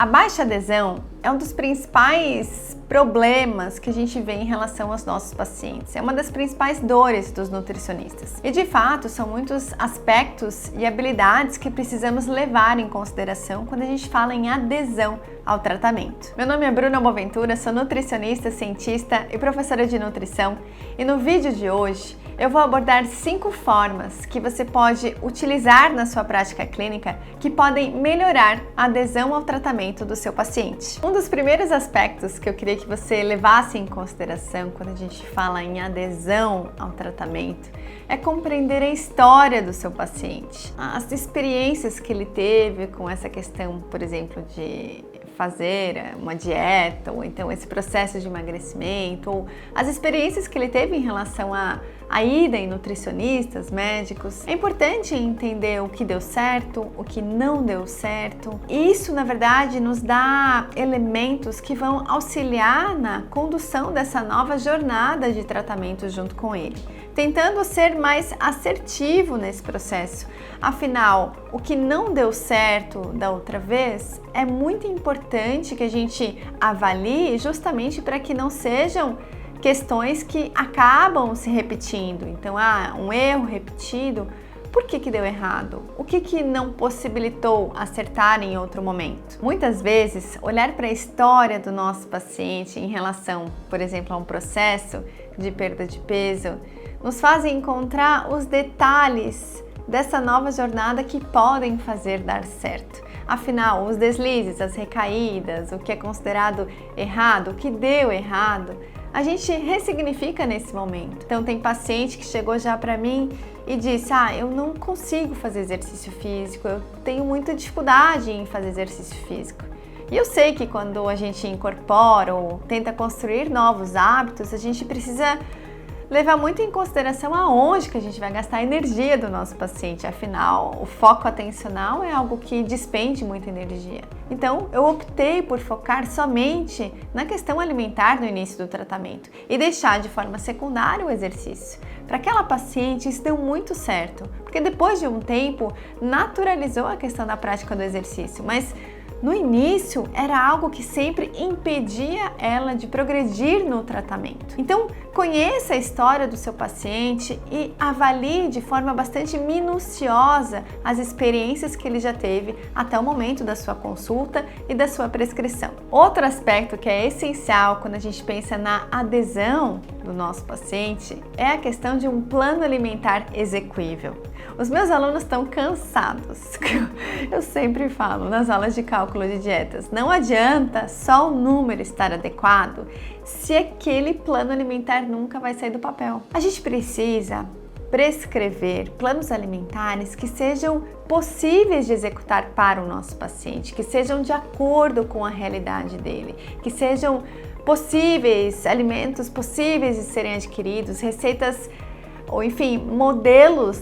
A baixa adesão é um dos principais problemas que a gente vê em relação aos nossos pacientes. É uma das principais dores dos nutricionistas. E de fato, são muitos aspectos e habilidades que precisamos levar em consideração quando a gente fala em adesão ao tratamento. Meu nome é Bruna Boaventura, sou nutricionista, cientista e professora de nutrição. E no vídeo de hoje, eu vou abordar 5 formas que você pode utilizar na sua prática clínica que podem melhorar a adesão ao tratamento do seu paciente. Um dos primeiros aspectos que eu queria que você levasse em consideração quando a gente fala em adesão ao tratamento é compreender a história do seu paciente, as experiências que ele teve com essa questão, por exemplo, de fazer uma dieta, ou então esse processo de emagrecimento, ou as experiências que ele teve em relação à ida em nutricionistas, médicos. É importante entender o que deu certo, o que não deu certo. E isso, na verdade, nos dá elementos que vão auxiliar na condução dessa nova jornada de tratamento junto com ele, tentando ser mais assertivo nesse processo. Afinal, o que não deu certo da outra vez é muito importante que a gente avalie justamente para que não sejam questões que acabam se repetindo. Então, um erro repetido, por que deu errado? O que não possibilitou acertar em outro momento? Muitas vezes, olhar para a história do nosso paciente em relação, por exemplo, a um processo de perda de peso, nos faz encontrar os detalhes dessa nova jornada que podem fazer dar certo. Afinal, os deslizes, as recaídas, o que é considerado errado, o que deu errado, a gente ressignifica nesse momento. Então, tem paciente que chegou já para mim e disse: eu não consigo fazer exercício físico, eu tenho muita dificuldade em fazer exercício físico. E eu sei que quando a gente incorpora ou tenta construir novos hábitos, a gente precisa levar muito em consideração aonde que a gente vai gastar a energia do nosso paciente. Afinal, o foco atencional é algo que despende muita energia. Então, eu optei por focar somente na questão alimentar no início do tratamento e deixar de forma secundária o exercício. Para aquela paciente, isso deu muito certo, porque depois de um tempo, naturalizou a questão da prática do exercício, mas no início, era algo que sempre impedia ela de progredir no tratamento. Então, conheça a história do seu paciente e avalie de forma bastante minuciosa as experiências que ele já teve até o momento da sua consulta e da sua prescrição. Outro aspecto que é essencial quando a gente pensa na adesão do nosso paciente é a questão de um plano alimentar execuível. Os meus alunos estão cansados. Eu sempre falo nas aulas de cálculo de dietas, não adianta só o número estar adequado se aquele plano alimentar nunca vai sair do papel. A gente precisa prescrever planos alimentares que sejam possíveis de executar para o nosso paciente, que sejam de acordo com a realidade dele, que sejam possíveis, alimentos possíveis de serem adquiridos, receitas ou enfim, modelos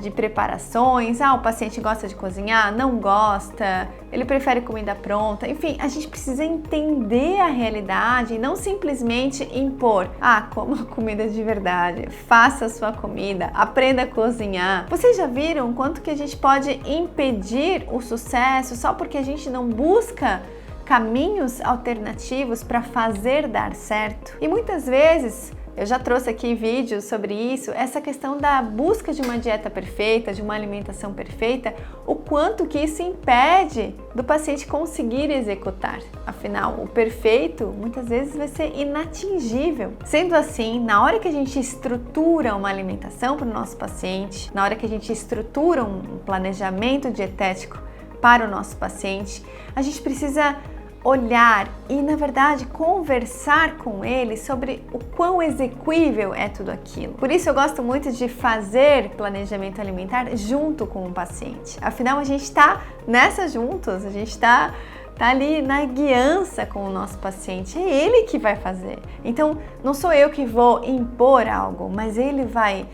de preparações. O paciente gosta de cozinhar, não gosta, ele prefere comida pronta. Enfim, a gente precisa entender a realidade e não simplesmente impor. Coma comida de verdade, faça a sua comida, aprenda a cozinhar. Vocês já viram quanto que a gente pode impedir o sucesso só porque a gente não busca caminhos alternativos para fazer dar certo? E muitas vezes, eu já trouxe aqui vídeos sobre isso, essa questão da busca de uma dieta perfeita, de uma alimentação perfeita, o quanto que isso impede do paciente conseguir executar. Afinal, o perfeito muitas vezes vai ser inatingível. Sendo assim, na hora que a gente estrutura uma alimentação para o nosso paciente, na hora que a gente estrutura um planejamento dietético para o nosso paciente, a gente precisa olhar e, na verdade, conversar com ele sobre o quão execuível é tudo aquilo. Por isso eu gosto muito de fazer planejamento alimentar junto com o paciente. Afinal, a gente está nessa juntos, a gente está ali na guiança com o nosso paciente, é ele que vai fazer. Então, não sou eu que vou impor algo, mas ele vai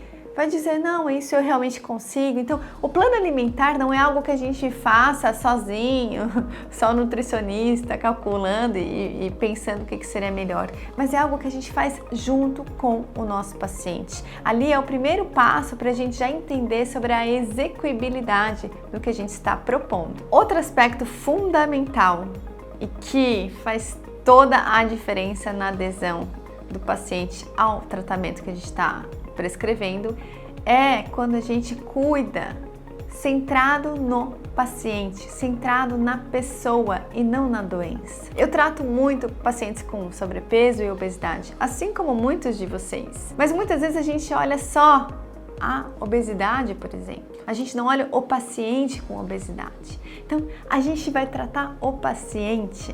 dizer: não, isso eu realmente consigo. Então, o plano alimentar não é algo que a gente faça sozinho, só o nutricionista calculando e pensando o que seria melhor, mas é algo que a gente faz junto com o nosso paciente. Ali é o primeiro passo para a gente já entender sobre a execuibilidade do que a gente está propondo. Outro aspecto fundamental e que faz toda a diferença na adesão do paciente ao tratamento que a gente está prescrevendo é quando a gente cuida centrado no paciente, centrado na pessoa e não na doença. Eu trato muito pacientes com sobrepeso e obesidade, assim como muitos de vocês. Mas muitas vezes a gente olha só a obesidade, por exemplo. A gente não olha o paciente com obesidade. Então, a gente vai tratar o paciente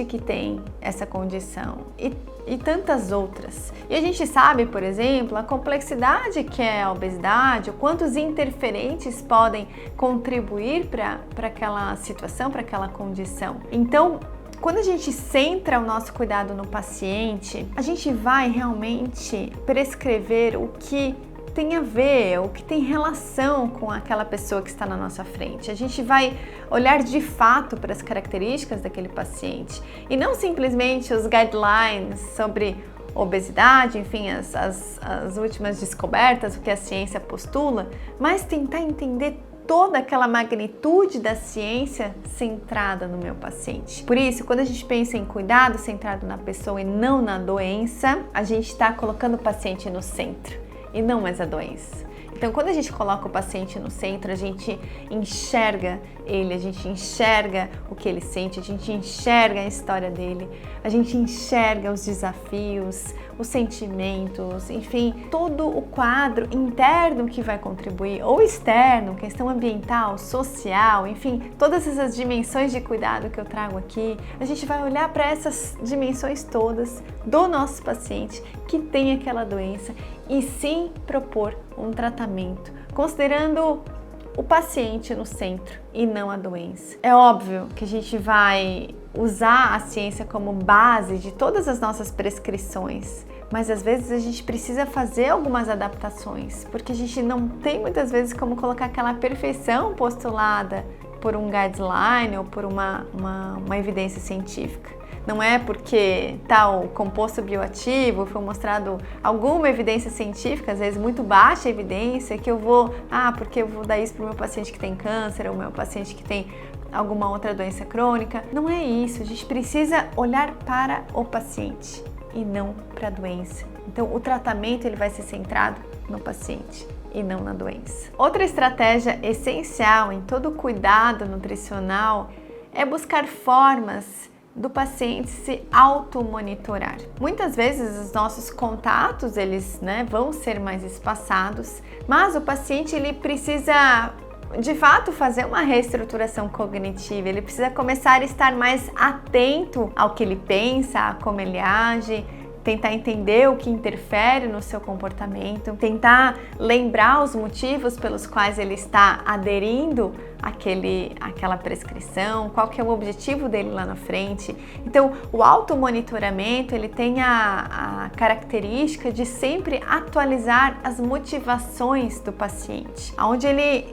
que tem essa condição e tantas outras. E a gente sabe, por exemplo, a complexidade que é a obesidade, o quantos interferentes podem contribuir para aquela situação, para aquela condição. Então, quando a gente centra o nosso cuidado no paciente, a gente vai realmente prescrever o que tem a ver, o que tem relação com aquela pessoa que está na nossa frente. A gente vai olhar de fato para as características daquele paciente e não simplesmente os guidelines sobre obesidade, enfim, as últimas descobertas, o que a ciência postula, mas tentar entender toda aquela magnitude da ciência centrada no meu paciente. Por isso, quando a gente pensa em cuidado centrado na pessoa e não na doença, a gente está colocando o paciente no centro e não mais a doença. Então, quando a gente coloca o paciente no centro, a gente enxerga ele, a gente enxerga o que ele sente, a gente enxerga a história dele, a gente enxerga os desafios, os sentimentos, enfim, todo o quadro interno que vai contribuir, ou externo, questão ambiental, social, enfim, todas essas dimensões de cuidado que eu trago aqui, a gente vai olhar para essas dimensões todas do nosso paciente que tem aquela doença e sim propor um tratamento, considerando o paciente no centro e não a doença. É óbvio que a gente vai usar a ciência como base de todas as nossas prescrições, mas às vezes a gente precisa fazer algumas adaptações, porque a gente não tem muitas vezes como colocar aquela perfeição postulada por um guideline ou por uma evidência científica. Não é porque tal composto bioativo foi mostrado alguma evidência científica, às vezes muito baixa evidência, que eu vou, porque eu vou dar isso para o meu paciente que tem câncer ou meu paciente que tem alguma outra doença crônica. Não é isso, a gente precisa olhar para o paciente e não para a doença. Então, o tratamento ele vai ser centrado no paciente e não na doença. Outra estratégia essencial em todo o cuidado nutricional é buscar formas do paciente se automonitorar. Muitas vezes os nossos contatos eles vão ser mais espaçados, mas o paciente ele precisa de fato fazer uma reestruturação cognitiva, ele precisa começar a estar mais atento ao que ele pensa, a como ele age, tentar entender o que interfere no seu comportamento, tentar lembrar os motivos pelos quais ele está aderindo àquela prescrição, qual que é o objetivo dele lá na frente. Então, o automonitoramento, ele tem a característica de sempre atualizar as motivações do paciente, onde ele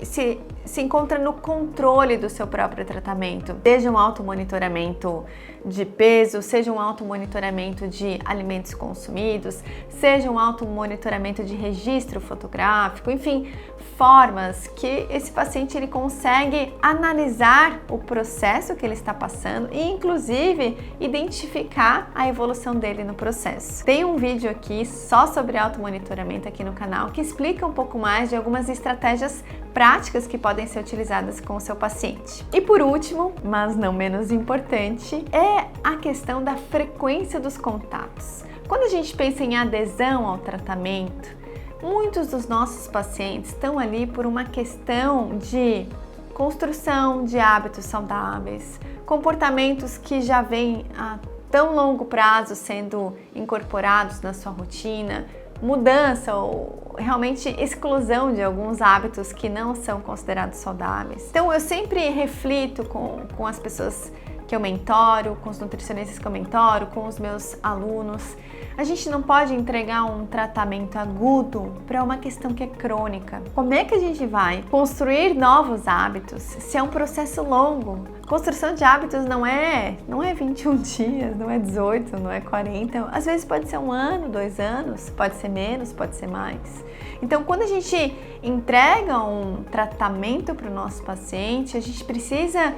se encontra no controle do seu próprio tratamento, seja um automonitoramento de peso, seja um automonitoramento de alimentos consumidos, seja um automonitoramento de registro fotográfico, enfim, formas que esse paciente ele consegue analisar o processo que ele está passando e inclusive identificar a evolução dele no processo. Tem um vídeo aqui só sobre automonitoramento aqui no canal que explica um pouco mais de algumas estratégias práticas que podem ser utilizadas com o seu paciente. E por último, mas não menos importante, é a questão da frequência dos contatos. Quando a gente pensa em adesão ao tratamento, muitos dos nossos pacientes estão ali por uma questão de construção de hábitos saudáveis, comportamentos que já vêm a tão longo prazo sendo incorporados na sua rotina, mudança ou realmente exclusão de alguns hábitos que não são considerados saudáveis. Então eu sempre reflito com as pessoas que eu mentoro, com os nutricionistas que eu mentoro, com os meus alunos. A gente não pode entregar um tratamento agudo para uma questão que é crônica. Como é que a gente vai construir novos hábitos se é um processo longo? Construção de hábitos não é 21 dias, não é 18, não é 40. Às vezes pode ser 1 ano, 2 anos, pode ser menos, pode ser mais. Então, quando a gente entrega um tratamento para o nosso paciente, a gente precisa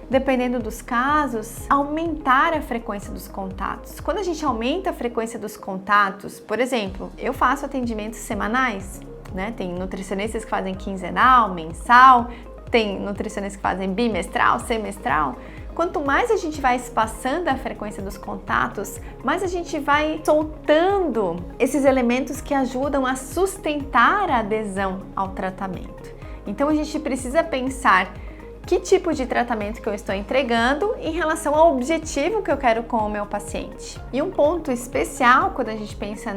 dependendo dos casos, aumentar a frequência dos contatos. Quando a gente aumenta a frequência dos contatos, por exemplo, eu faço atendimentos semanais, né? Tem nutricionistas que fazem quinzenal, mensal, tem nutricionistas que fazem bimestral, semestral. Quanto mais a gente vai espaçando a frequência dos contatos, mais a gente vai soltando esses elementos que ajudam a sustentar a adesão ao tratamento. Então a gente precisa pensar que tipo de tratamento que eu estou entregando em relação ao objetivo que eu quero com o meu paciente. E um ponto especial quando a gente pensa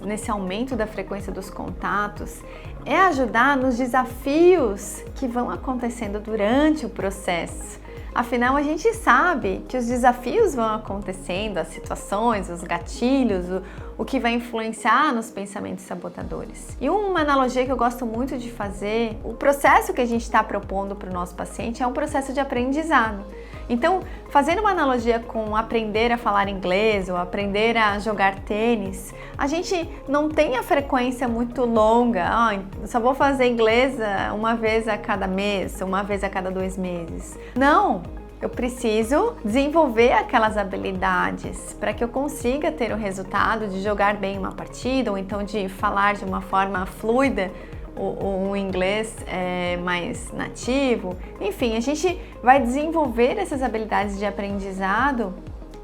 nesse aumento da frequência dos contatos é ajudar nos desafios que vão acontecendo durante o processo. Afinal, a gente sabe que os desafios vão acontecendo, as situações, os gatilhos, o que vai influenciar nos pensamentos sabotadores. E uma analogia que eu gosto muito de fazer, o processo que a gente está propondo para o nosso paciente é um processo de aprendizado. Então, fazendo uma analogia com aprender a falar inglês ou aprender a jogar tênis, a gente não tem a frequência muito longa, só vou fazer inglês uma vez a cada mês, uma vez a cada 2 meses. Não! Eu preciso desenvolver aquelas habilidades para que eu consiga ter o resultado de jogar bem uma partida ou então de falar de uma forma fluida o inglês mais nativo. Enfim, a gente vai desenvolver essas habilidades de aprendizado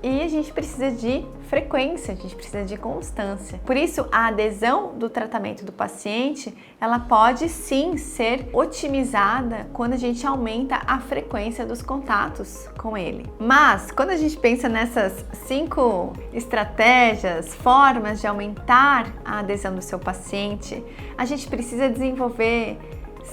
e a gente precisa de frequência, a gente precisa de constância. Por isso, a adesão do tratamento do paciente, ela pode sim ser otimizada quando a gente aumenta a frequência dos contatos com ele. Mas, quando a gente pensa nessas 5 estratégias, formas de aumentar a adesão do seu paciente, a gente precisa desenvolver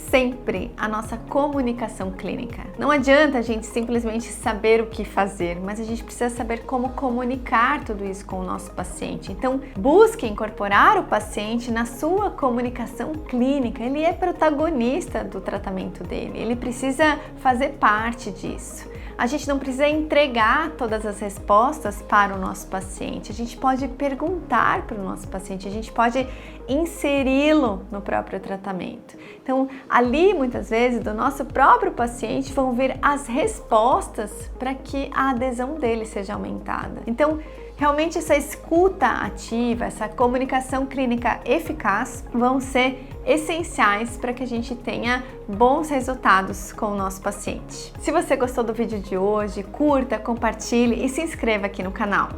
sempre a nossa comunicação clínica. Não adianta a gente simplesmente saber o que fazer, mas a gente precisa saber como comunicar tudo isso com o nosso paciente. Então, busque incorporar o paciente na sua comunicação clínica. Ele é protagonista do tratamento dele, ele precisa fazer parte disso. A gente não precisa entregar todas as respostas para o nosso paciente. A gente pode perguntar para o nosso paciente, a gente pode inseri-lo no próprio tratamento. Então, ali, muitas vezes, do nosso próprio paciente vão vir as respostas para que a adesão dele seja aumentada. Então, realmente essa escuta ativa, essa comunicação clínica eficaz vão ser essenciais para que a gente tenha bons resultados com o nosso paciente. Se você gostou do vídeo de hoje, curta, compartilhe e se inscreva aqui no canal.